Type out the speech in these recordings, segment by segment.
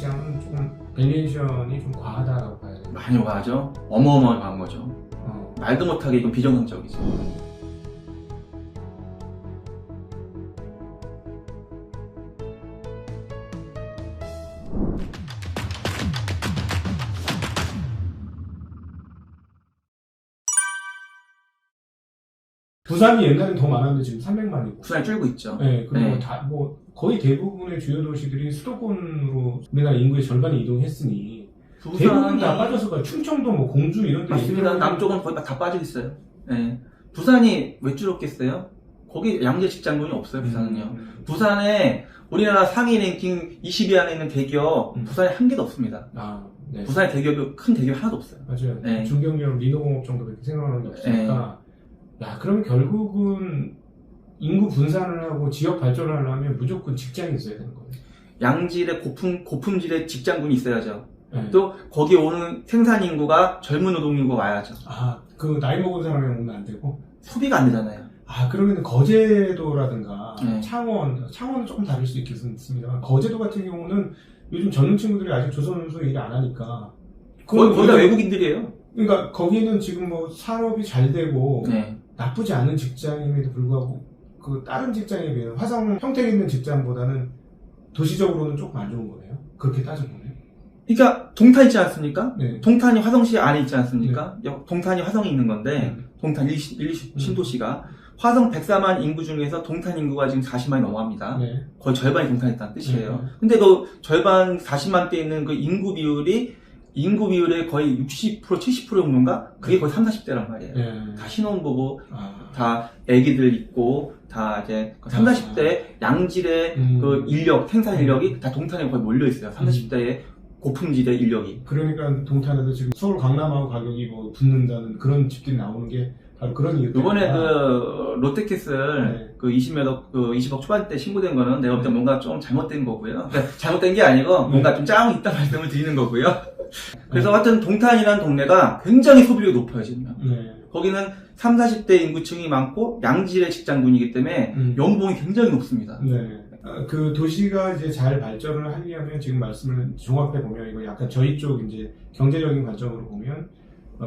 시장은 조금 밸류에이션이 좀 과하다라고 봐야 돼요. 많이 과하죠. 어마어마하게 과한 거죠. 말도 못하게 이건 비정상적이죠. 부산이 옛날엔 더 많았는데 지금 300만이고. 부산이 줄고 있죠. 네, 그리고 네. 거의 대부분의 주요 도시들이 수도권으로 우리나라 인구의 절반이 이동했으니 부산이 대부분 다 빠져서 충청도, 뭐 공주 이런 데 맞습니다. 남쪽은 거의 다 빠져 있어요. 네. 부산이 왜 줄었겠어요? 거기 양재 직장군이 없어요. 부산은요. 부산에 우리나라 상위 랭킹 20위 안에 있는 대기업 부산에 한 개도 없습니다. 네. 부산에 대기업이 큰 대기업이 하나도 없어요. 맞아요. 네. 중견기업 리노공업 정도밖에 생각나는 게 없으니까. 야, 그러면 결국은 인구 분산을 하고 지역 발전을 하려면 무조건 직장이 있어야 되는 거예요. 양질의 고품질의 직장군이 있어야죠. 네. 또 거기 오는 생산 인구가 젊은 노동 인구가 와야죠. 그 나이 먹은 사람이 오면 안 되고. 소비가 안 되잖아요. 그러면 거제도라든가 네. 창원은 조금 다를 수 있겠습니다만 거제도 같은 경우는 요즘 젊은 친구들이 아직 조선운수 일 안 하니까 거의 다 외국인들이에요. 그러니까 거기는 지금 뭐 산업이 잘 되고 네. 나쁘지 않은 직장임에도 불구하고 그 다른 직장에 비해 화성 평택에 있는 직장보다는 도시적으로는 조금 안 좋은 거네요. 그렇게 따져보면. 그러니까 동탄 있지 않습니까? 네. 동탄이 화성시 안에 있지 않습니까? 동탄이 화성에 있는 건데 동탄 1, 신도시가 화성 104만 인구 중에서 동탄 인구가 지금 40만이 넘어갑니다. 네. 거의 절반이 동탄에 있다는 뜻이에요. 근데 그 절반 40만대 있는 그 인구 비율의 거의 60% 70% 정도인가? 그게 거의 30, 40대란 말이에요. 네. 다 신혼부부, 다 애기들 있고, 다 이제 30, 40대 양질의 그 인력, 생산 인력이 다 동탄에 거의 몰려있어요. 30, 40대의 고품질의 인력이. 그러니까 동탄에도 지금 서울 강남하고 가격이 뭐 붙는다는 그런 집들이 나오는 게 바로 그런 이유 때문에. 이번에 그 롯데캐슬 그 20억 초반대 신고된 거는 내가 볼 때 뭔가 좀 잘못된 거고요. 그러니까 잘못된 게 아니고 뭔가 좀 짜음이 있다 말씀을 드리는 거고요. 그래서 하여튼 동탄이라는 동네가 굉장히 소비력이 높아요, 지금. 거기는 30, 40대 인구층이 많고 양질의 직장군이기 때문에 연봉이 굉장히 높습니다. 네. 그 도시가 이제 잘 발전을 하려면 지금 말씀을 종합해 보면 이거 약간 저희 쪽 이제 경제적인 관점으로 보면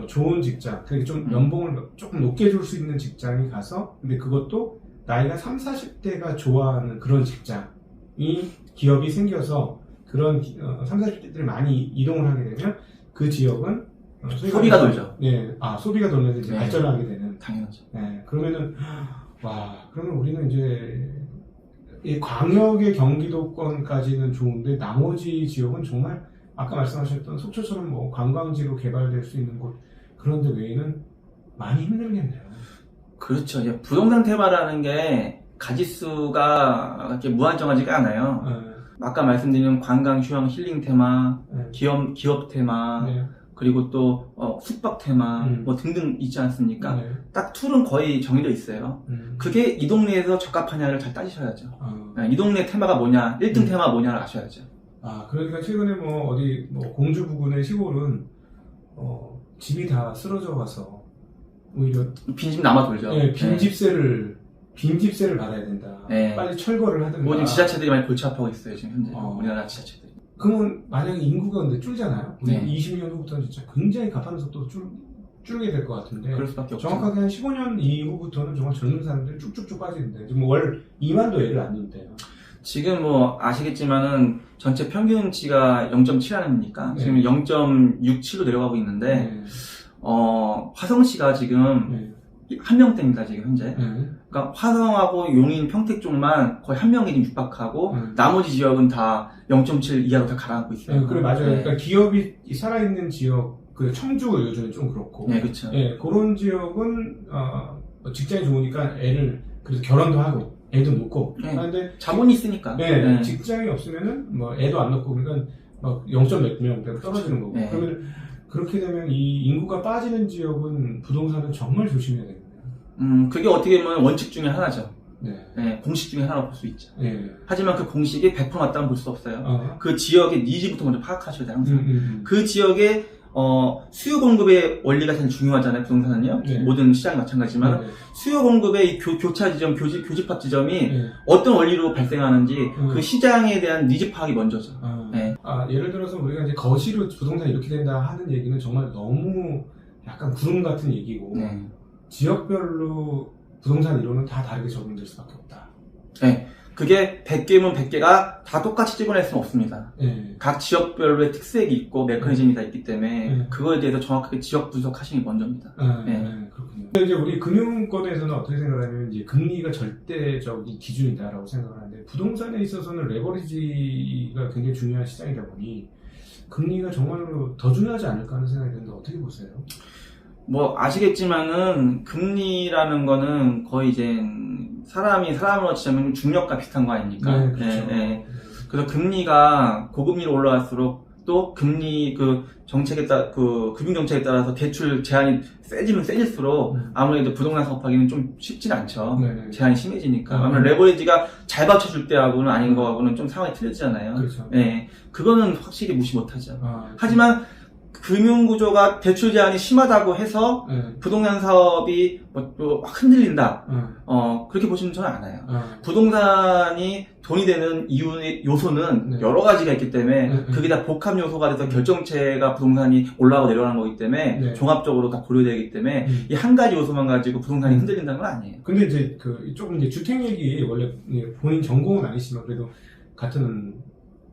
좋은 직장, 그러니까 좀 연봉을 조금 높게 줄 수 있는 직장이 가서 근데 그것도 나이가 30, 40대가 좋아하는 그런 직장이 기업이 생겨서 그런 30, 40대들이 많이 이동을 하게 되면 그 지역은 소비가 돌죠. 네, 소비가 돌면서 이제 발전하게 되는. 당연하죠. 네, 그러면은 그러면 우리는 이제 이 광역의 경기도권까지는 좋은데 나머지 지역은 정말 아까 말씀하셨던 속초처럼 뭐 관광지로 개발될 수 있는 곳 그런 데 외에는 많이 힘들겠네요. 그렇죠. 부동산 테마라는 게 가짓수가 이렇게 무한정하지가 않아요. 아까 말씀드린 관광, 휴양, 힐링 테마, 기업 테마, 그리고 또 숙박 테마 뭐 등등 있지 않습니까? 딱 툴은 거의 정해져 있어요. 그게 이 동네에서 적합하냐를 잘 따지셔야죠. 이 동네 테마가 뭐냐, 1등 테마가 뭐냐를 아셔야죠. 그러니까 최근에 어디 공주 부근의 시골은 집이 다 쓰러져 가서 오히려 빈집 남아 돌죠. 빈집세를 받아야 된다. 빨리 철거를 하든가. 지금 지자체들이 많이 골치 아파하고 있어요, 지금 현재. 우리나라 지자체들이. 그러면 만약에 인구가 근데 줄잖아요. 20년 후부터는 진짜 굉장히 가파른 속도로 줄게 될 것 같은데. 그럴 수밖에 없죠. 정확하게 한 15년 이후부터는 정말 젊은 사람들이 쭉쭉쭉 빠지는데 지금 월 2만도 애를 안 낳는데요. 지금 아시겠지만은 전체 평균치가 0.7 아닙니까? 지금 0.67로 내려가고 있는데 화성시가 지금 한 명대입니다, 지금 현재. 그러니까 화성하고 용인, 평택 쪽만 거의 한 명이 육박하고 나머지 지역은 다 0.7 이하로 다 가라앉고 있어요. 그래 맞아요. 그러니까 기업이 살아있는 지역, 그 청주 요즘은 좀 그렇고. 그렇죠. 그런 지역은 직장이 좋으니까 애를 그래서 결혼도 하고 애도 놓고. 그런데 자본이 있으니까. 직장이 없으면은 애도 안 놓고 그러니까 0. 몇 명 떨어지는 거고. 그러면 그렇게 되면 이 인구가 빠지는 지역은 부동산은 정말 조심해야 되겠네요. 그게 어떻게 보면 원칙 중에 하나죠. 공식 중에 하나로 볼 수 있죠. 하지만 그 공식이 100% 맞다고 볼 수 없어요. 그 지역의 니즈부터 먼저 파악하셔야 돼요, 항상. 그 지역의 수요 공급의 원리가 제일 중요하잖아요, 부동산은요. 모든 시장이 마찬가지지만 수요 공급의 이 교차 지점, 교집합 지점이 어떤 원리로 발생하는지 그 시장에 대한 니즈 파악이 먼저죠. 예를 들어서 우리가 이제 거시로 부동산 이렇게 된다 하는 얘기는 정말 너무 약간 구름 같은 얘기고, 네. 지역별로 부동산 이론은 다 다르게 적용될 수밖에 없다. 네. 그게 100개면 100개가 다 똑같이 찍어낼 수는 없습니다. 네. 각 지역별로의 특색이 있고 메커니즘이 다 있기 때문에 네. 그거에 대해서 정확하게 지역 분석하시는 게 먼저입니다. 네. 그렇군요. 이제 우리 금융권에서는 어떻게 생각하냐면 이제 금리가 절대적인 기준이다라고 생각을 하는데, 부동산에 있어서는 레버리지가 굉장히 중요한 시장이다 보니 금리가 정말로 더 중요하지 않을까 하는 생각이 드는데 어떻게 보세요? 뭐 아시겠지만은 금리라는 거는 거의 이제 사람이 사람으로 치자면 중력과 비슷한 거 아닙니까? 네, 그렇죠. 네. 그래서 금리가 고금리로 올라갈수록 또 금리 그 정책에 따라 그 금융 정책에 따라서 대출 제한이 세지면 세질수록 아무래도 부동산 사업하기는 좀 쉽진 않죠. 네네. 제한이 심해지니까. 아무래도 레버리지가 잘 받쳐줄 때하고는 아닌 거하고는 좀 상황이 틀리잖아요. 그렇죠. 네. 그거는 확실히 무시 못하죠. 아, 하지만 금융구조가 대출 제한이 심하다고 해서 네. 부동산 사업이 뭐 흔들린다. 그렇게 보시면 저는 않아요. 부동산이 돈이 되는 이유의 요소는 네. 여러 가지가 있기 때문에 네. 그게 다 복합 요소가 돼서 결정체가 부동산이 올라가고 내려가는 거기 때문에 네. 종합적으로 다 고려되기 때문에 이 한 가지 요소만 가지고 부동산이 흔들린다는 건 아니에요. 근데 이제 조금 이제 주택 얘기, 원래 본인 전공은 아니시지만 그래도 같은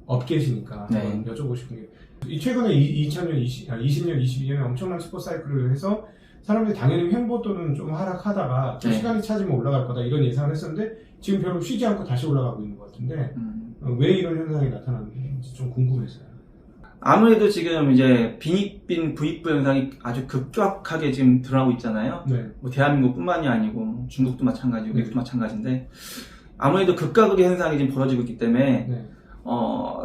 업계시니까 네. 한번 여쭤보고 싶은 게, 이 최근에 2020년, 22년에 엄청난 슈퍼 사이클을 해서 사람들이 당연히 횡보도는 좀 하락하다가 또 네. 시간이 차지면 올라갈 거다 이런 예상을 했었는데, 지금 별로 쉬지 않고 다시 올라가고 있는 것 같은데 왜 이런 현상이 나타나는지 좀 궁금했어요. 아무래도 지금 이제 빈익빈 부익부 현상이 아주 급격하게 지금 드러나고 있잖아요. 네. 뭐 대한민국뿐만이 아니고 중국도 마찬가지고 네. 미국도 마찬가지인데 아무래도 극과 극의 현상이 지금 벌어지고 있기 때문에 네.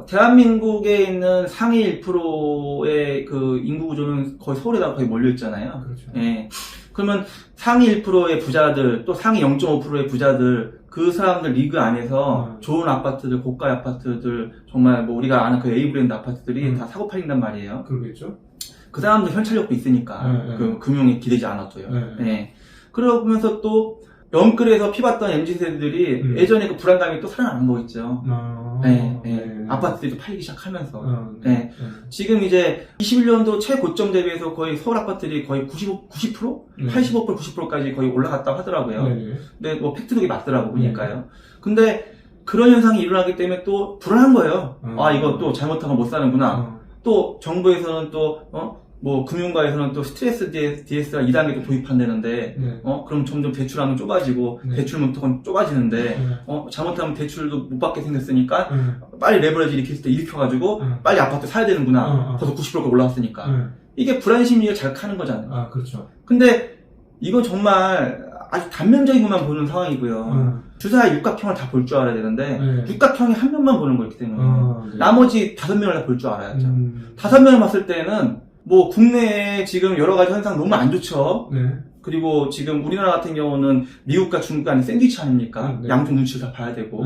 대한민국에 있는 상위 1%의 그 인구 구조는 거의 서울에다 거의 몰려 있잖아요. 그렇죠. 예. 그러면 상위 1%의 부자들 또 상위 0.5%의 부자들 그 사람들 리그 안에서 좋은 아파트들, 고가 아파트들, 정말 뭐 우리가 아는 그 A 브랜드 아파트들이 다 사고 팔린단 말이에요. 그러겠죠. 그 사람들 현찰력도 있으니까 그 금융에 기대지 않았어요. 예. 그러면서 또 영끌에서 피봤던 MZ세대들이 예전에 그 불안감이 또 살아나는 거 있죠. 아파트들이 팔리기 시작하면서. 지금 이제 21년도 최고점 대비해서 거의 서울 아파트들이 거의 90%? 85%, 90%까지 거의 올라갔다고 하더라고요. 근데 뭐 팩트도 맞더라고, 보니까요. 근데 그런 현상이 일어나기 때문에 또 불안한 거예요. 이거 또 잘못하면 못 사는구나. 또 정부에서는 또, 뭐 금융가에서는 또 스트레스 DS가 2단계도 도입한다는데 그럼 점점 대출하면 좁아지고 대출 문턱은 좁아지는데 잘못하면 대출도 못 받게 생겼으니까 빨리 레버리지 일으킬 때 일으켜가지고 빨리 아파트 사야 되는구나. 벌써 90%가 올라왔으니까 이게 불안 심리를 잘 카는 거잖아요. 그렇죠. 근데 이건 정말 아주 단면적인 것만 보는 상황이고요. 주사의 육각형을 다 볼 줄 알아야 되는데 육각형이 한 면만 보는 거기 때문에 나머지 5면을 다 볼 줄 알아야죠. 5면을 봤을 때는 뭐 국내에 지금 여러 가지 현상 너무 안 좋죠. 그리고 지금 우리나라 같은 경우는 미국과 중국 간의 샌드위치 아닙니까? 양쪽 눈치를 다 봐야 되고.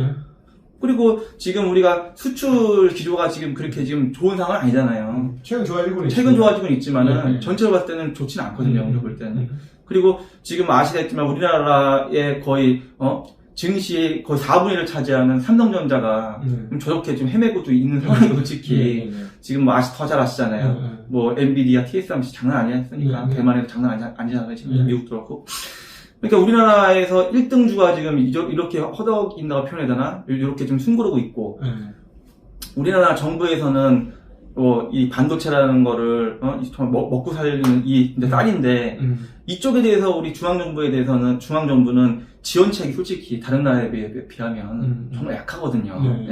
그리고 지금 우리가 수출 기조가 지금 그렇게 지금 좋은 상황은 아니잖아요. 최근 좋아지고는 있지만은 전체로 봤을 때는 좋지는 않거든요. 우리가 볼 때는. 그리고 지금 아시겠지만 우리나라의 거의 증시의 거의 4분의 1을 차지하는 삼성전자가 저렇게 좀 헤매고도 있는 상황이고 솔직히 지금 뭐 더 잘 아시잖아요. 뭐 엔비디아, TSMC 장난 아니었으니까 대만에도 장난 아니잖아요. 지금 미국도 그렇고. 그러니까 우리나라에서 1등주가 지금 이렇게 허덕인다고 표현해야 되나? 이렇게 좀 숨고르고 있고 우리나라 정부에서는 이 반도체라는 거를 먹고 살리는 이 딸인데 이쪽에 대해서 우리 중앙정부는 지원책이 솔직히 다른 나라에 비하면 정말 약하거든요.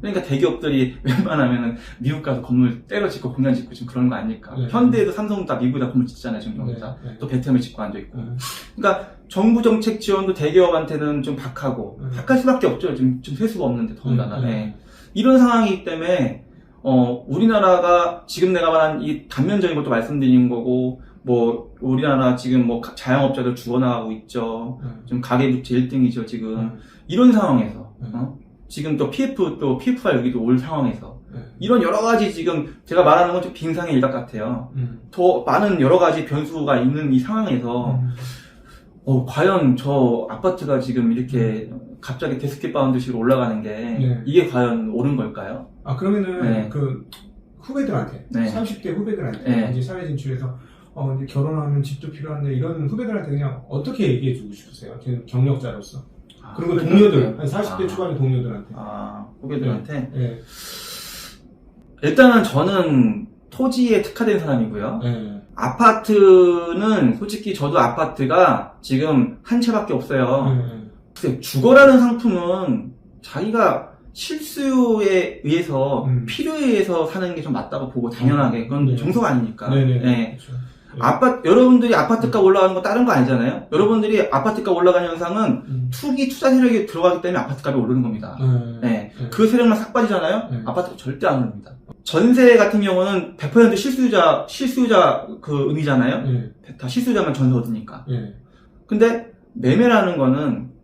그러니까 대기업들이 웬만하면은 미국 가서 건물 때려 짓고 공장 짓고 지금 그런 거 아닙니까? 현대에도 삼성도 다 미국에다 건물 짓잖아요. 지금 또 베트남에 짓고 앉아 있고. 그러니까 정부 정책 지원도 대기업한테는 좀 박하고 박할 수밖에 없죠. 지금 셀 수가 없는데 더군다나. 이런 상황이기 때문에 우리나라가 지금 내가 말한 이 단면적인 것도 말씀드린 거고, 뭐, 우리나라 지금 뭐 자영업자들 죽어나가고 있죠. 지금 가계부채 1등이죠, 지금. 이런 상황에서, 지금 또 PF가 여기도 올 상황에서, 이런 여러 가지 지금 제가 말하는 건 좀 빙상의 일각 같아요. 더 많은 여러 가지 변수가 있는 이 상황에서, 과연 저 아파트가 지금 이렇게 갑자기 데스켓 바운드식으로 올라가는 게 네. 이게 과연 옳은 걸까요? 아, 그러면은 네. 그 후배들한테, 네. 30대 후배들한테 네. 이제 사회 진출해서 이제 결혼하면 집도 필요한데 이런 후배들한테 그냥 어떻게 얘기해 주고 싶으세요? 경력자로서. 그리고 동료들, 한 40대 초반의 동료들한테. 후배들한테? 네. 일단은 저는 토지에 특화된 사람이고요. 네. 아파트는 솔직히 저도 아파트가 지금 한 채밖에 없어요. 네. 주거라는 상품은 자기가 실수에 의해서 필요에 의해서 사는 게 좀 맞다고 보고 당연하게 그건 네. 정서가 아니니까. 네네. 네. 그렇죠. 여러분들이 아파트값 올라가는 거 다른 거 아니잖아요. 여러분들이 아파트값 올라가는 현상은 투기 투자 세력이 들어가기 때문에 아파트값이 오르는 겁니다. 네. 그 세력만 싹 빠지잖아요. 아파트가 절대 안 오릅니다. 전세 같은 경우는 100% 실수요자 그 의미잖아요. 다 실수요자만 전세 얻으니까. 근데 매매라는 거는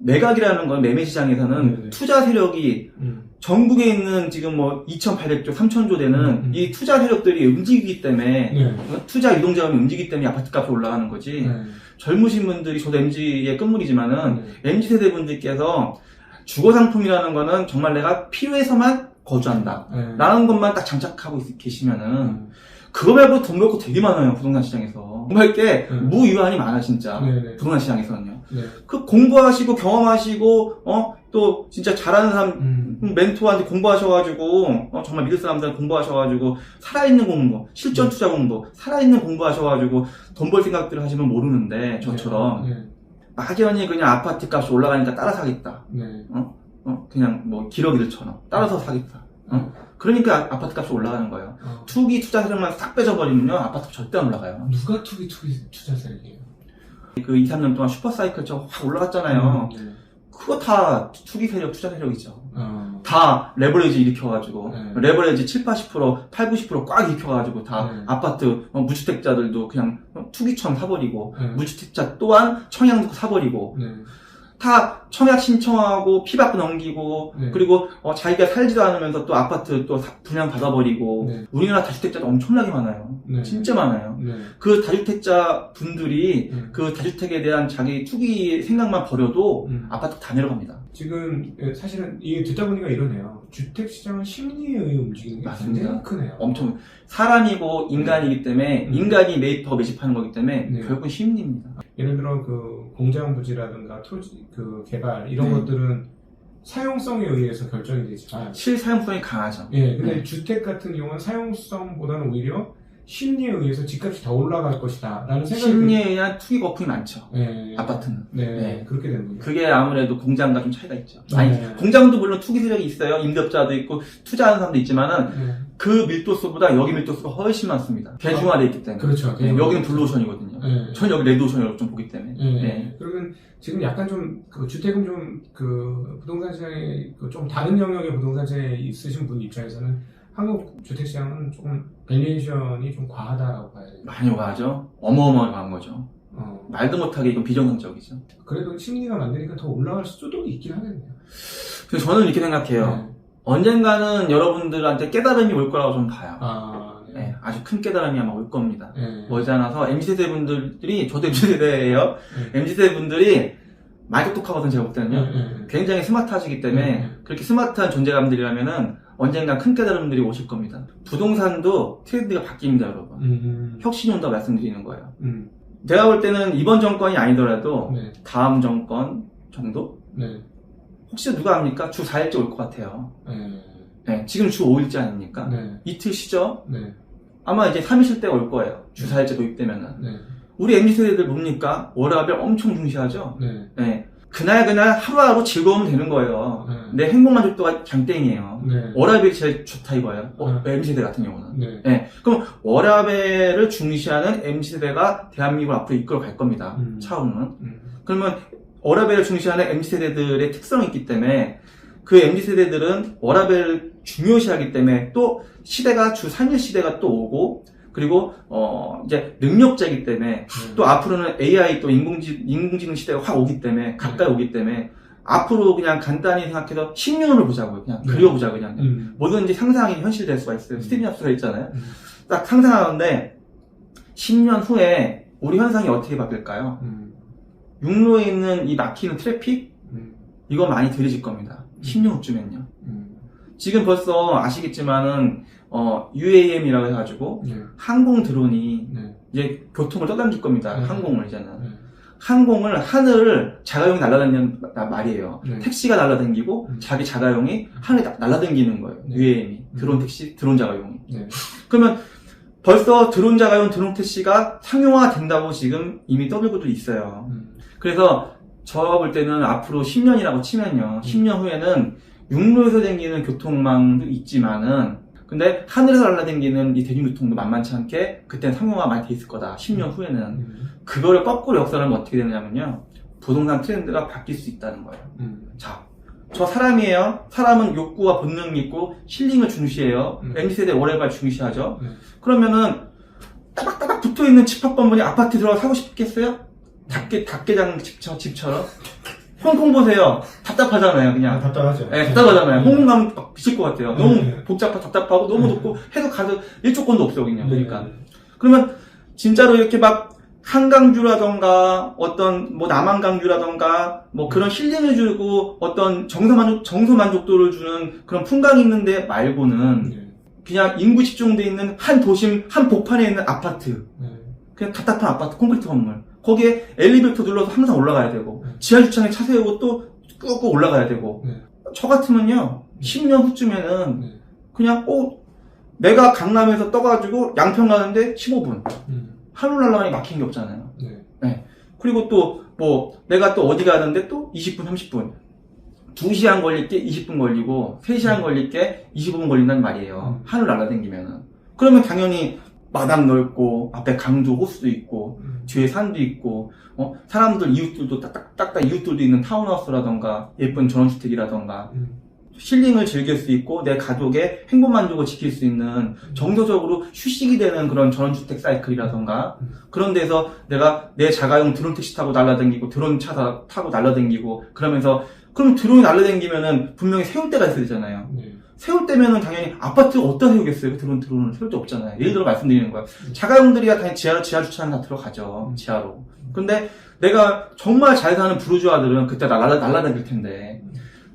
매각이라는 건 매매 시장에서는 투자 세력이 전국에 있는 지금 뭐 2,800조, 3,000조 되는 이 투자 세력들이 움직이기 때문에 투자 유동자금이 움직이기 때문에 아파트값이 올라가는 거지. 젊으신 분들이 저도 MZ의 끝물이지만은 MZ세대 분들께서 주거상품이라는 거는 정말 내가 필요해서만 거주한다 라는 것만 딱 장착하고 계시면은 그거 말고 돈 벌 거 되게 많아요. 부동산 시장에서 정말 게 무유한이 많아 진짜. 부동산 시장에서는요. 그 공부하시고 경험하시고 또 진짜 잘하는 사람 멘토한테 공부하셔가지고 정말 믿을 사람들 공부하셔가지고 살아있는 공부, 실전 투자 공부, 살아있는 공부하셔가지고 돈 벌 생각들을 하시면 모르는데 저처럼 막연히 그냥 아파트 값이 올라가니까 따라 사겠다. 그냥 뭐 기러기들처럼 따라서 사겠다. 그러니까 아파트 값이 올라가는 거예요. 투기 투자 세력만 싹 빼져버리면요 아파트 절대 안 올라가요. 누가 투기 투자 세력이에요? 그 2, 3년 동안 슈퍼사이클처럼 확 올라갔잖아요. 그거 다 투기 세력, 투자 세력이죠. 다 레버리지 일으켜가지고 레버리지 7, 80%, 8, 90% 꽉 일으켜가지고 다 아파트 무주택자들도 그냥 투기처럼 사버리고 무주택자 또한 청약 넣고 사버리고 다 청약 신청하고 피받고 넘기고 그리고 자기가 살지도 않으면서 또 아파트 또 분양 받아버리고 우리나라 다주택자도 엄청나게 많아요. 진짜 많아요. 그 다주택자 분들이 그 다주택에 대한 자기 투기 생각만 버려도 아파트 다 내려갑니다. 지금 사실은 이게 듣다 보니까 이러네요. 주택시장은 심리에 의해 움직이는 게 맞습니다. 굉장히 크네요. 엄청 사람이고 인간이기 때문에 인간이 매입하고 매집하는 거기 때문에 결국은 심리입니다. 예를 들어 그 공장 부지라든가 토지 그 개발 이런 것들은 사용성에 의해서 결정이 되지만 실사용성이 강하죠. 근데 주택 같은 경우는 사용성보다는 오히려 심리에 의해서 집값이 더 올라갈 것이다 라는 생각이 심리에 의한 투기 거품이 많죠. 아파트는. 그렇게 되는 거예요. 그게 아무래도 공장과 좀 차이가 있죠. 아니, 공장도 물론 투기 세력이 있어요. 임대업자도 있고 투자하는 사람도 있지만은 그 밀도수보다 여기 밀도수가 훨씬 많습니다. 대중화되어 있기 때문에. 그렇죠. 여기는 블루오션이거든요. 전 여기 레드오션이라고 좀 보기 때문에. 그러면 지금 약간 좀 그 주택은 좀 그 부동산 시장에 좀 다른 영역의 부동산 시장에 있으신 분 입장에서는 한국 주택시장은 조금 밸류에이션이 좀 과하다라고 봐야 돼요. 많이 과하죠. 어마어마하게 과한 거죠. 말도 못하게 이건 비정상적이죠. 그래도 심리가 만드니까 더 올라갈 수도 있긴 하겠네요. 그래서 저는 이렇게 생각해요. 언젠가는 여러분들한테 깨달음이 올 거라고 좀 봐요. 아주 큰 깨달음이 아마 올 겁니다. 머지않아서 MZ세대 분들이, 저도 MZ세대예요. MZ세대 분들이 많이 똑똑하거든요, 제가 볼 때는요. 굉장히 스마트하시기 때문에 그렇게 스마트한 존재감들이라면은 언젠가 큰 깨달음들이 오실 겁니다. 부동산도 트렌드가 바뀝니다, 여러분. 혁신이 온다고 말씀드리는 거예요. 제가 볼 때는 이번 정권이 아니더라도 다음 정권 정도? 혹시 누가 합니까? 주 4일째 올 것 같아요. 지금 주 5일째 아닙니까? 이틀 쉬죠? 아마 이제 3일 쉴 때가 올 거예요. 주 4일째 도입되면은. 우리 MZ세대들 뭡니까? 워라밸 엄청 중시하죠? 그날 하루하루 즐거우면 되는 거예요. 내 행복만족도가 장땡이에요. 워라밸이 제일 좋다 이거예요. MZ세대 같은 경우는. 그럼 워라밸을 중시하는 MZ세대가 대한민국을 앞으로 이끌어 갈 겁니다. 차후는. 그러면 워라밸을 중시하는 MZ세대들의 특성이 있기 때문에 그 MZ세대들은 워라밸을 중요시하기 때문에 또 시대가 주 3일 시대가 또 오고 그리고 이제 능력자이기 때문에 또 앞으로는 AI 또 인공지능 시대가 확 오기 때문에 가까이 오기 때문에 앞으로 그냥 간단히 생각해서 10년을 보자고요. 그냥 그려보자 그냥. 뭐든지 상상이 현실될 수가 있어요. 스티븐 잡스가 있잖아요. 딱 상상하는데 10년 후에 우리 현상이 어떻게 바뀔까요? 육로에 있는 이 막히는 트래픽 이거 많이 들으실 겁니다. 10년 후쯤엔요. 지금 벌써 아시겠지만은 UAM이라고 해가지고 항공 드론이 이제 교통을 떠넘길 겁니다. 항공을 이제는. 항공을 하늘을 자가용이 날아다니는 말이에요. 택시가 날아다니고 자기 자가용이 하늘에 날아다니는 거예요. UAM이 드론 택시, 드론 자가용이. 그러면 벌써 드론 자가용, 드론 택시가 상용화 된다고 지금 이미 떠들고도 있어요. 그래서 제가 볼 때는 앞으로 10년이라고 치면요. 10년 후에는 육로에서 다니는 교통망도 있지만은 근데 하늘에서 날아다니는 이 대중교통도 만만치 않게 그때는 상용화 많이 돼 있을 거다. 10년 후에는. 그거를 거꾸로 역설하면 어떻게 되느냐면요. 부동산 트렌드가 바뀔 수 있다는 거예요. 자, 저 사람이에요. 사람은 욕구와 본능이 있고 힐링을 중시해요. MZ세대 월해발 중시하죠. 그러면은 따박따박 붙어있는 집합건물이 아파트 들어가 사고 싶겠어요? 닭게장 집처럼? 홍콩 보세요. 답답하잖아요, 그냥. 답답하죠. 네, 답답하잖아요. 홍콩 가면 막 미칠 것 같아요. 너무 답답하고, 너무 덥고, 해도 가서 일조건도 없어요, 그냥. 그러니까. 그러면, 진짜로 이렇게 막, 한강뷰라던가, 어떤, 남한강뷰라던가, 그런 힐링을 주고, 어떤 정서 만족도를 주는 그런 풍광이 있는데 말고는, 그냥 인구 집중돼 있는 한 도심, 한 복판에 있는 아파트. 그냥 답답한 아파트, 콘크리트 건물. 거기에 엘리베이터 눌러서 항상 올라가야 되고 지하주차장에 차 세우고 또 꾹꾹 올라가야 되고 저 같으면요 10년 후쯤에는 그냥 내가 강남에서 떠가지고 양평 가는데 15분 하늘 날아가니 막힌 게 없잖아요. 네. 그리고 또 내가 또 어디 가는데 또 20분 30분 2시간 걸릴 게 20분 걸리고 3시간 걸릴 게 25분 걸린단 말이에요. 하늘 날아다니면은 그러면 당연히 마당 넓고 앞에 강도 호수도 있고 뒤에 산도 있고 사람들 이웃들도 딱딱 이웃들도 있는 타운하우스라던가 예쁜 전원주택이라던가 힐링을 즐길 수 있고 내 가족의 행복 만족을 지킬 수 있는 정서적으로 휴식이 되는 그런 전원주택 사이클이라던가 그런 데서 내가 내 자가용 드론 택시 타고 날아다니고 드론 차 타고 날아다니고 그러면서 그럼 드론이 날아다니면은 분명히 세울 때가 있어야 되잖아요. 세울 때면은 당연히 아파트 어디다 세우겠어요? 드론을 세울 데 없잖아요. 예를 들어 말씀드리는 거야. 자가용들이야 당연히 지하 주차장 다 들어가죠. 지하로. 근데 내가 정말 잘 사는 부르주아들은 그때 날아다닐 텐데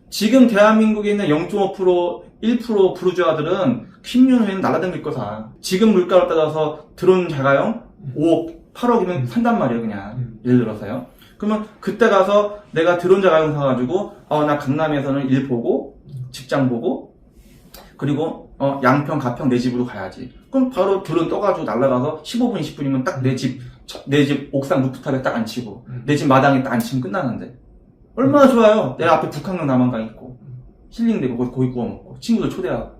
지금 대한민국에 있는 0.5% 1% 부르주아들은 10년 후에는 날아다닐 거다. 지금 물가로 따져서 드론 자가용 5억 8억이면 산단 말이에요. 그냥 예를 들어서요. 그러면 그때 가서 내가 드론 자가용 사가지고 나 강남에서는 일 보고 직장 보고 그리고 양평, 가평 내 집으로 가야지. 그럼 바로 드론 떠가지고 날아가서 15분, 20분이면 딱 내 집 옥상 루프탑에 딱 앉히고 내 집 마당에 딱 앉히면 끝나는데 얼마나 좋아요. 내 앞에 북한강 남한강 있고 힐링되고 거기 고기 구워 먹고 친구들 초대하고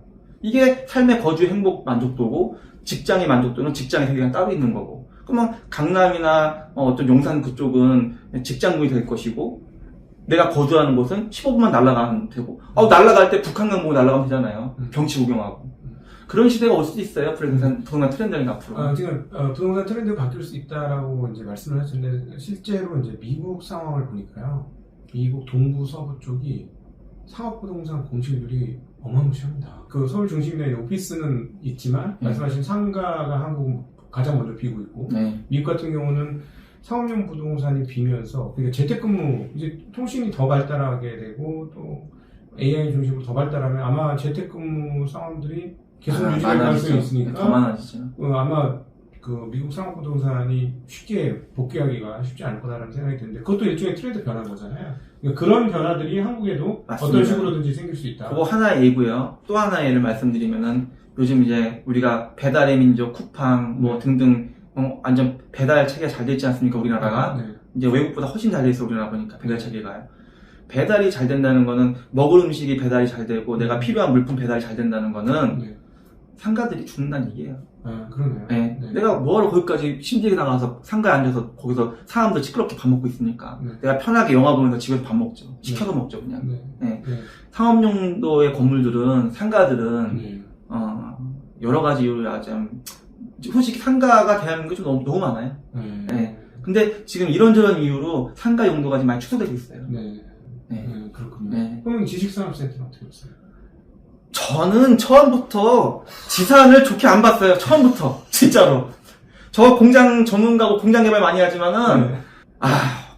이게 삶의 거주 행복 만족도고 직장의 만족도는 직장의 세계가 따로 있는 거고 그러면 강남이나 어떤 용산 그쪽은 직장군이 될 것이고 내가 거주하는 곳은 15분만 날아가면 되고 날아갈 때 북한강 보고 날아가면 되잖아요. 경치 구경하고 그런 시대가 올 수도 있어요. 부동산 트렌드는 앞으로. 지금 부동산 트렌드가 바뀔 수 있다라고 이제 말씀을 하셨는데 실제로 이제 미국 상황을 보니까요. 미국 동부 서부 쪽이 상업부동산 공실률이 어마무시합니다. 그 서울 중심에 있는 오피스는 있지만 말씀하신 상가가 한국은 가장 먼저 비고 있고 미국 같은 경우는 상업용 부동산이 비면서 그러니까 재택근무 이제 통신이 더 발달하게 되고 또 AI 중심으로 더 발달하면 아마 재택근무 상황들이 계속 유지될 가능성이 있으니까 더 많아지죠. 아마 그 미국 상업부동산이 쉽게 복귀하기가 쉽지 않을 거다라는 생각이 드는데 그것도 일종의 트렌드 변화인 거잖아요. 그러니까 그런 변화들이 한국에도 맞습니다. 어떤 식으로든지 생길 수 있다. 그거 하나의 예고요. 또 하나의 예를 말씀드리면은 요즘 이제 우리가 배달의 민족, 쿠팡 등등 완전 배달 체계가 잘 돼 있지 않습니까? 우리나라가 이제 외국보다 훨씬 잘 돼 있어 우리나라 보니까 배달 체계가요. 배달이 잘 된다는 거는 먹을 음식이 배달이 잘 되고 내가 필요한 물품 배달이 잘 된다는 거는 상가들이 죽는다는 얘기예요. 그러네요. 네. 내가 뭐하러 거기까지 심지게 나가서 상가에 앉아서 거기서 사람들 시끄럽게 밥 먹고 있으니까 내가 편하게 영화 보면서 집에서 밥 먹죠. 시켜서 먹죠 그냥. 상업용도의 건물들은 상가들은 여러 가지 이유로 좀 솔직히 상가가 대한민국에 좀 너무 많아요. 근데 지금 이런저런 이유로 상가 용도가 지금 많이 축소되고 있어요. 그렇군요. 그럼 지식산업센터는 어떻게 했어요? 저는 처음부터 지산을 좋게 안 봤어요. 처음부터 진짜로. 저 공장 전문가고 공장 개발 많이 하지만은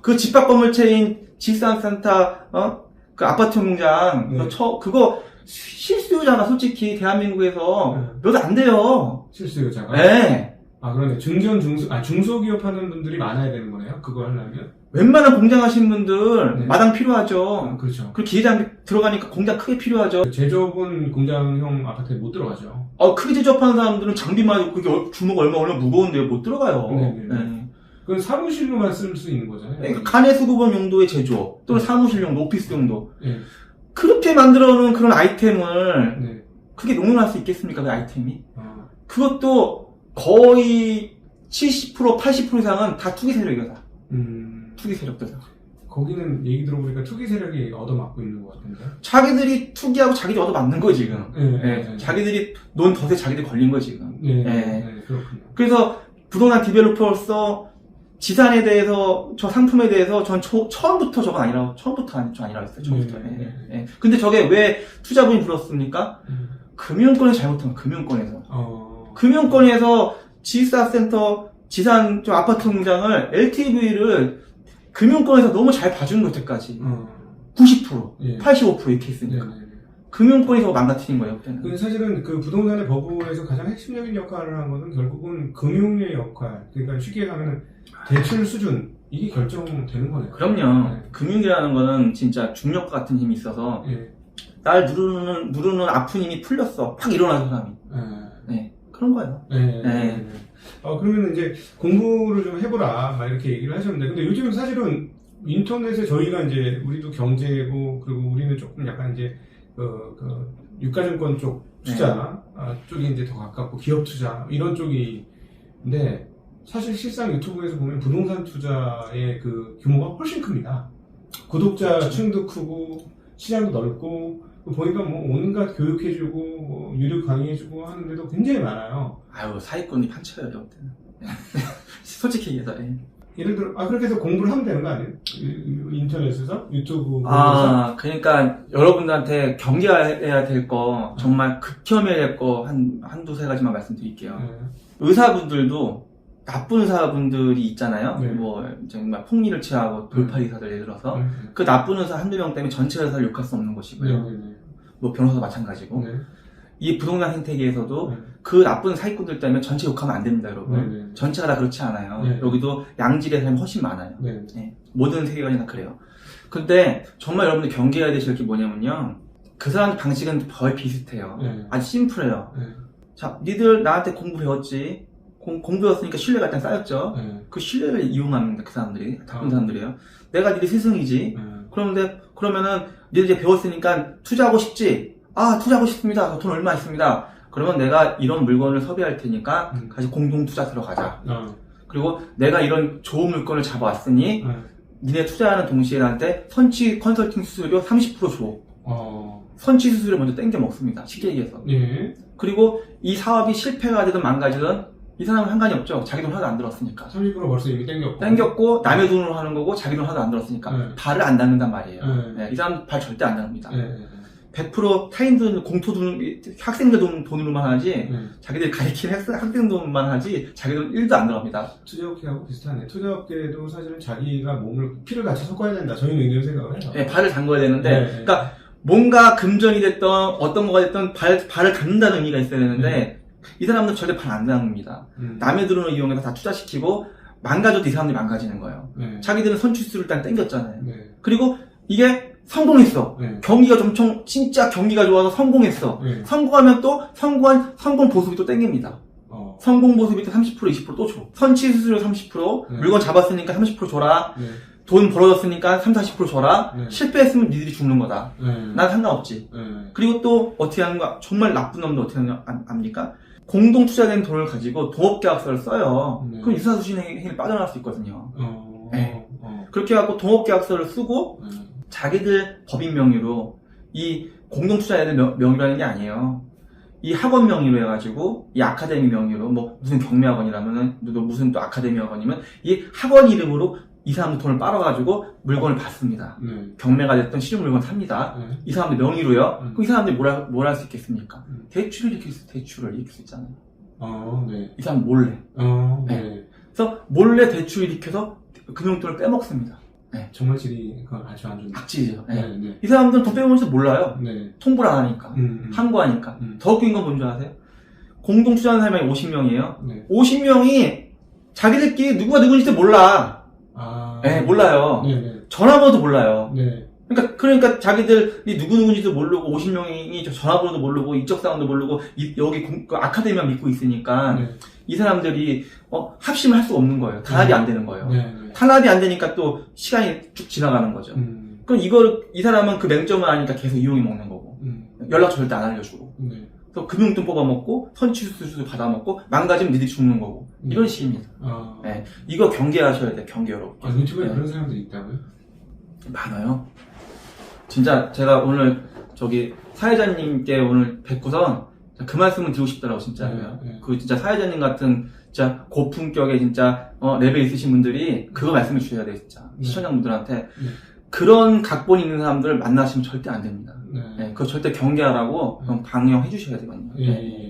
그 집합 건물체인 지식산업센터 그 아파트 공장, 네. 그거 실수요자가 솔직히 대한민국에서 몇 안 돼요. 실수요자가? 네. 아, 그러네. 중소기업 하는 분들이 많아야 되는 거네요? 그거 하려면? 웬만한 공장 하시는 분들 네. 마당 필요하죠. 그렇죠. 그리고 기계장 들어가니까 공장 크게 필요하죠. 제조업은 공장형 아파트에 못 들어가죠. 크게 제조업하는 사람들은 장비만 있고 그게 주먹 얼마나 무거운데요. 못 들어가요. 네. 그건 사무실로만 쓸 수 있는 거잖아요. 그러니까 간해수급원 용도의 제조업 또는 사무실 용도, 오피스 용도. 네. 그렇게 만들어놓은 그런 아이템을 네. 그게 농용할 수 있겠습니까? 그 아이템이? 아. 그것도 거의 70%, 80% 이상은 다 투기 세력이다. 투기 세력들. 거기는 얘기 들어보니까 투기 세력이 얻어맞고 있는 것 같은데. 자기들이 투기하고 자기들이 얻어맞는 거 지금. 네. 자기들이 논 덫에 자기들이 걸린 거 지금. 그렇군요. 그래서 부동산 디벨로퍼로서 지산에 대해서 저 상품에 대해서 전 처음부터 저건 아니라고 했어요. 처음부터. 근데 저게 왜 투자분이 불었습니까? 금융권에서 잘못한 거. 금융권에서 지사센터 지산 저 아파트 공장을 LTV를 금융권에서 너무 잘 봐준 거 때까지 90%, 85% 이렇게 했으니까 금융권에서 망가뜨린 거예요 그때는. 근데 사실은 그 부동산의 버블에서 가장 핵심적인 역할을 한 것은 결국은 금융의 역할. 그러니까 쉽게 가면 대출 수준 이게 결정되는 거네요. 그럼요. 금융이라는 거는 진짜 중력과 같은 힘이 있어서 날 누르는 아픈 힘이 풀렸어. 팍 일어나는 사람이. 그런 거예요. 그러면 이제 공부를 좀 해보라 막 이렇게 얘기를 하셨는데, 근데 요즘은 사실은 인터넷에 저희가 이제 우리도 경제고 그리고 우리는 조금 약간 이제 유가증권 쪽 투자 쪽이 이제 더 가깝고 기업 투자 이런 쪽인데, 사실 실상 유튜브에서 보면 부동산 투자의 그 규모가 훨씬 큽니다. 구독자층도 크고 시장도 넓고 보니까 뭐 온갖 교육해주고 뭐 유료 강의해주고 하는데도 굉장히 많아요. 사기꾼이 판쳐요 그때는. 솔직히 얘기해서. 예를 들어 그렇게 해서 공부를 하면 되는 거 아니에요? 인터넷에서 유튜브 그러니까 여러분들한테 경계해야 될 거 정말 극혐해야 될 거 한두 세 가지만 말씀드릴게요. 의사분들도 나쁜 의사분들이 있잖아요. 뭐 정말 폭리를 취하고 돌팔 의사들 예를 들어서 그 나쁜 의사 한두 명 때문에 전체 의사를 욕할 수 없는 것이고요. 뭐 변호사도 마찬가지고. 이 부동산 생태계에서도 그 나쁜 사기꾼들 때문에 전체 욕하면 안 됩니다, 여러분. 전체가 다 그렇지 않아요. 여기도 양질의 사람이 훨씬 많아요. 모든 세계관이 다 그래요. 근데 정말 여러분들 경계해야 되실 게 뭐냐면요. 그 사람들 방식은 거의 비슷해요. 아주 심플해요. 자, 니들 나한테 공부 배웠지? 공부였으니까 신뢰가 일단 쌓였죠. 그 신뢰를 이용합니다, 그 사람들이. 나쁜 사람들이에요. 내가 니들 스승이지. 그러면은 니들 이제 배웠으니까 투자하고 싶지? 투자하고 싶습니다. 저 돈 얼마 있습니다. 그러면 내가 이런 물건을 섭외할 테니까 같이 공동 투자 들어가자. 그리고 내가 이런 좋은 물건을 잡아왔으니 니네 투자하는 동시에 나한테 선취 컨설팅 수수료 30% 줘. 선취 수수료 먼저 땡겨 먹습니다. 쉽게 얘기해서. 그리고 이 사업이 실패가 되든 망가지든 이 사람은 상관이 없죠. 자기 돈 하나도 안 들었으니까. 30% 벌써 이미 땡겼고 남의 돈으로 하는 거고 자기 돈 하나도 안 들었으니까 발을 안 닿는단 말이에요. 이 사람 발 절대 안 닿습니다. 100% 타인 돈, 공토 돈, 학생들 돈으로만 하지 자기들이 가르치는 학생 돈만 하지 자기 돈 1도 안 들어갑니다. 투자업계하고 비슷하네. 투자업계도 사실은 자기가 피를 같이 섞어야 된다. 저희는 이런 생각을 해요. 발을 담궈야 되는데 그러니까 뭔가 금전이 됐던 어떤 거가 됐던 발을 담는다는 의미가 있어야 되는데 이 사람들 절대 발 안 담습니다. 남의 돈을 이용해서 다 투자시키고 망가져도 이 사람들이 망가지는 거예요. 자기들은 선취수를 일단 땡겼잖아요. 그리고 이게 성공했어. 경기가 진짜 경기가 좋아서 성공했어. 성공하면 또 성공 보수비 또 땡깁니다. 성공 보수비 또 30%, 20% 또 줘. 선취 수수료 30%, 물건 잡았으니까 30% 줘라. 돈 벌어졌으니까 30, 40% 줘라. 실패했으면 니들이 죽는 거다. 난 상관없지. 그리고 또 어떻게 하는가? 정말 나쁜 놈도 어떻게 하는가 압니까? 공동 투자된 돈을 가지고 동업계약서를 써요. 그럼 유사수신행위에 빠져나갈 수 있거든요. 그렇게 해갖고 동업계약서를 쓰고 자기들 법인 명의로 이 공동 투자자들 명의라는 게 아니에요. 이 학원 명의로 해가지고 이 아카데미 명의로 뭐 무슨 경매학원이라면은 무슨 또 아카데미 학원이면 이 학원 이름으로 이 사람들 돈을 빨아가지고 물건을 받습니다. 경매가 됐던 실용 물건 삽니다. 이 사람들 명의로요. 그럼 이 사람들이 뭘 할 수 있겠습니까? 대출을 일으킬 수 있잖아요. 이 사람 몰래. 그래서 몰래 대출 일으켜서 금융돈을 빼먹습니다. 네. 정말 질이 아주 안 좋네. 악질이죠. 네. 네, 네. 이 사람들은 돈 빼먹는지도 몰라요. 네. 통보를 안 하니까. 항고하니까. 더 웃긴 건 뭔지 아세요? 공동 투자하는 사람이 50명이에요. 네. 50명이 자기들끼리 누가 누군지도 몰라. 네, 몰라요. 네, 네. 전화번호도 몰라요. 네. 그러니까 자기들이 누구누군지도 모르고 50명이 전화번호도 모르고 인적사항도 모르고 여기 그 아카데미만 믿고 있으니까 네. 이 사람들이 합심을 할 수가 없는 거예요. 탄압이 안 되는 거예요. 네, 네. 탄압이 안 되니까 또 시간이 쭉 지나가는 거죠. 그럼 이 사람은 그 맹점을 아니까 계속 이용해 먹는 거고 연락 절대 안 알려주고 네. 또 금융돈 뽑아먹고 선취수수도 받아먹고 망가지면 니들이 죽는 거고 이런 식입니다. 네. 이거 경계하셔야 돼요. 경계 여러분. 유튜브에 네. 그런 사람들이 있다고요? 많아요. 진짜 제가 오늘 사회자님께 오늘 뵙고선 그 말씀을 드리고 싶더라고 진짜로요. 네. 그 진짜 사회자님 같은 진짜 고품격의 진짜 레벨 있으신 분들이 그거 말씀해 주셔야 돼요 진짜 시청자분들한테. 그런 각본 있는 사람들 만나시면 절대 안 됩니다. 네, 그거 절대 경계하라고 방영해 주셔야 되거든요. 네.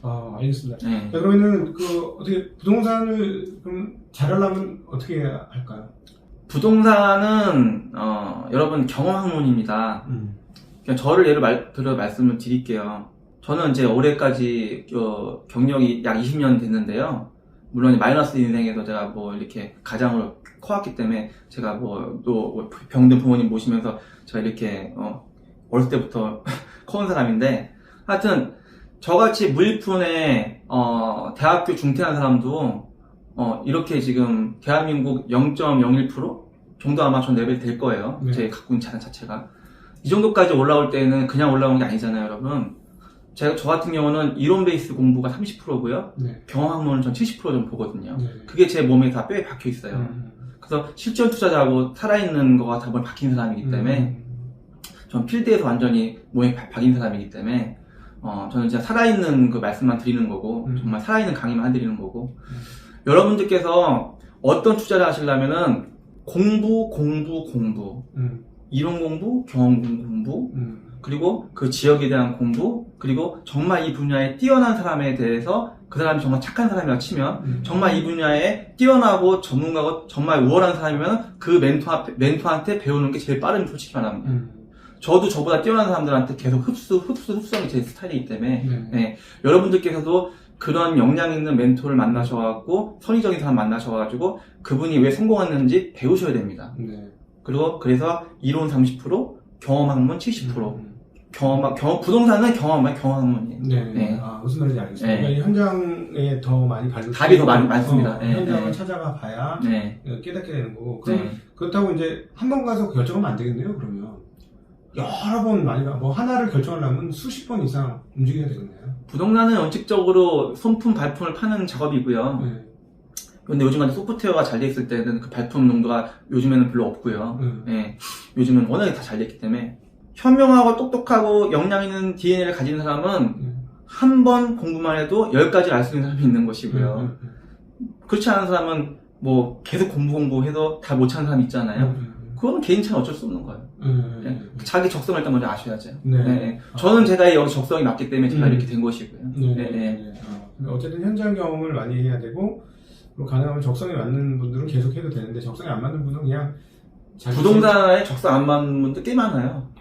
알겠습니다. 자, 그러면은 어떻게 부동산을 그럼 잘하려면 어떻게 할까요? 부동산은 여러분 경험학문입니다. 그냥 저를 예로 들어 말씀을 드릴게요. 저는 이제 올해까지 경력이 약 20년 됐는데요. 물론 마이너스 인생에서 제가 이렇게 가장으로 커왔기 때문에 제가 또 병든 부모님 모시면서 제가 이렇게 어렸을 때부터 커온 사람인데 하여튼 저같이 무일푼에 대학교 중퇴한 사람도 이렇게 지금 대한민국 0.01% 정도 아마 전 레벨 될 거예요. 네. 제 갖고 있는 자산 자체가 이 정도까지 올라올 때는 그냥 올라오는 게 아니잖아요, 여러분. 저 같은 경우는 이론 베이스 공부가 30%고요. 네. 경험학문은 전 70% 정도 보거든요. 네. 그게 제 몸에 다 뼈에 박혀 있어요. 그래서 실전 투자자하고 살아있는 거가 다 몸에 박힌 사람이기 때문에 전 필드에서 완전히 몸에 박인 사람이기 때문에 저는 진짜 살아있는 그 말씀만 드리는 거고 정말 살아있는 강의만 해드리는 거고 여러분들께서 어떤 투자를 하시려면은 공부 이론 공부, 경험 공부 그리고 그 지역에 대한 공부 그리고 정말 이 분야에 뛰어난 사람에 대해서 그 사람이 정말 착한 사람이라 치면 정말 이 분야에 뛰어나고 전문가고 정말 우월한 사람이면 그 멘토한테 배우는 게 제일 빠른 솔직히 말하면 저도 저보다 뛰어난 사람들한테 계속 흡수성이 제 스타일이기 때문에 네. 여러분들께서도 그런 역량 있는 멘토를 만나셔가지고 선의적인 사람 만나셔가지고 그분이 왜 성공했는지 배우셔야 됩니다. 네. 그리고 그래서 이론 30% 경험학문 70% 부동산은 경험학문이에요. 네. 네. 무슨 말인지 알겠습니다. 네. 그러니까 현장에 더 많이 답이 더 많습니다. 현장을 찾아가 봐야 깨닫게 되는 거고. 그렇다고 이제 한 번 가서 결정하면 안 되겠네요. 그러면 여러 번 많이 하나를 결정하려면 수십 번 이상 움직여야 되겠네요. 부동산은 원칙적으로 손품 발품을 파는 작업이고요. 근데 요즘 같은 소프트웨어가 잘 돼 있을 때는 그 발품 농도가 요즘에는 별로 없고요. 요즘은 워낙에 다 잘 됐기 때문에 현명하고 똑똑하고 역량 있는 DNA를 가진 사람은 한 번 공부만 해도 10가지를 알 수 있는 사람이 있는 것이고요. 그렇지 않은 사람은 계속 공부해도 다 못 찾는 사람 있잖아요. 그건 개인 차는 어쩔 수 없는 거예요. 자기 적성을 일단 먼저 아셔야죠. 저는 제가 여기 적성이 맞기 때문에 제가 이렇게 된 것이고요. 근데 어쨌든 현장 경험을 많이 해야 되고 가능하면 적성에 맞는 분들은 계속 해도 되는데 적성에 안 맞는 분은 그냥 부동산에 적성 안 맞는 분들 꽤 많아요.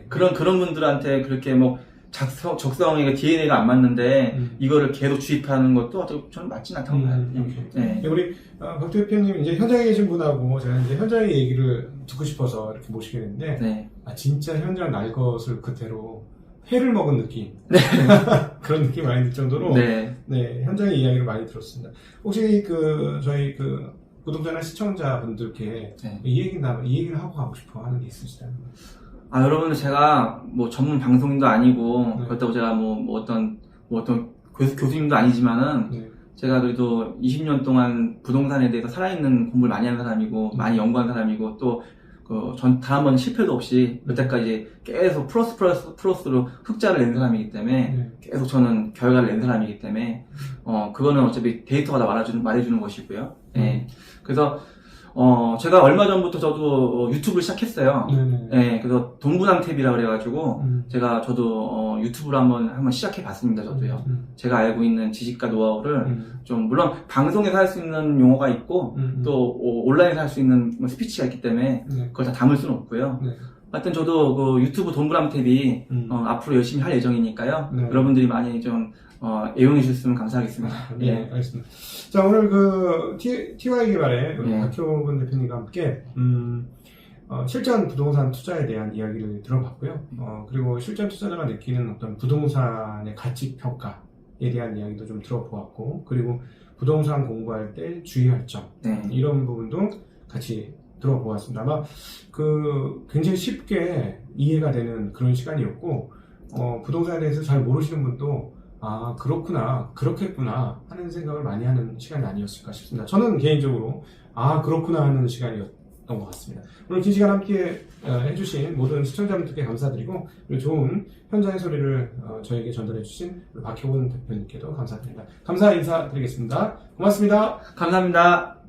그런 분들한테 그렇게 적성에 DNA가 안 맞는데 이거를 계속 주입하는 것도 저는 맞진 않다고 봐요. 우리 박 대표님 이제 현장에 계신 분하고 제가 이제 현장의 얘기를 듣고 싶어서 이렇게 모시게 됐는데 진짜 현장 날 것을 그대로 회를 먹은 느낌 그런 느낌 많이 들 정도로 현장의 이야기를 많이 들었습니다. 혹시 저희 부동산 시청자분들께 이 얘기를 하고 가고 싶어 하는 게 있으시다면? 여러분들 제가 전문 방송인도 아니고 그렇다고 제가 어떤 교수님도 아니지만은 제가 그래도 20년 동안 부동산에 대해서 살아있는 공부를 많이 한 사람이고 많이 연구한 사람이고 또 전 단 한 번 실패도 없이 여태까지 계속 플러스로 흑자를 낸 사람이기 때문에 계속 저는 결과를 낸 사람이기 때문에 그거는 어차피 데이터가 다 말해주는 것이고요. 그래서 제가 얼마 전부터 저도 유튜브를 시작했어요. 네네. 네, 그래서 동부남 탭이라 그래가지고 저도 유튜브를 한번 시작해 봤습니다. 저도요. 제가 알고 있는 지식과 노하우를 좀 물론 방송에서 할 수 있는 용어가 있고 또 온라인에서 할 수 있는 스피치가 있기 때문에 그걸 다 담을 수는 없고요. 네. 하여튼 저도 그 유튜브 동부남 탭이 앞으로 열심히 할 예정이니까요. 네. 여러분들이 많이 좀 애용해 주셨으면 감사하겠습니다. 네, 알겠습니다. 자, 오늘 그 TY 개발의 네. 박효근 대표님과 함께 실전 부동산 투자에 대한 이야기를 들어봤고요. 그리고 실전 투자자가 느끼는 어떤 부동산의 가치 평가에 대한 이야기도 좀 들어보았고, 그리고 부동산 공부할 때 주의할 점, 네. 이런 부분도 같이 들어보았습니다. 아마 굉장히 쉽게 이해가 되는 그런 시간이었고, 부동산에 대해서 잘 모르시는 분도 아, 그렇구나, 그렇겠구나 하는 생각을 많이 하는 시간이 아니었을까 싶습니다. 저는 개인적으로 아, 그렇구나 하는 시간이었던 것 같습니다. 오늘 긴 시간 함께 해주신 모든 시청자분들께 감사드리고, 그리고 좋은 현장의 소리를 저에게 전달해주신 박효근 대표님께도 감사드립니다. 감사 인사드리겠습니다. 고맙습니다. 감사합니다.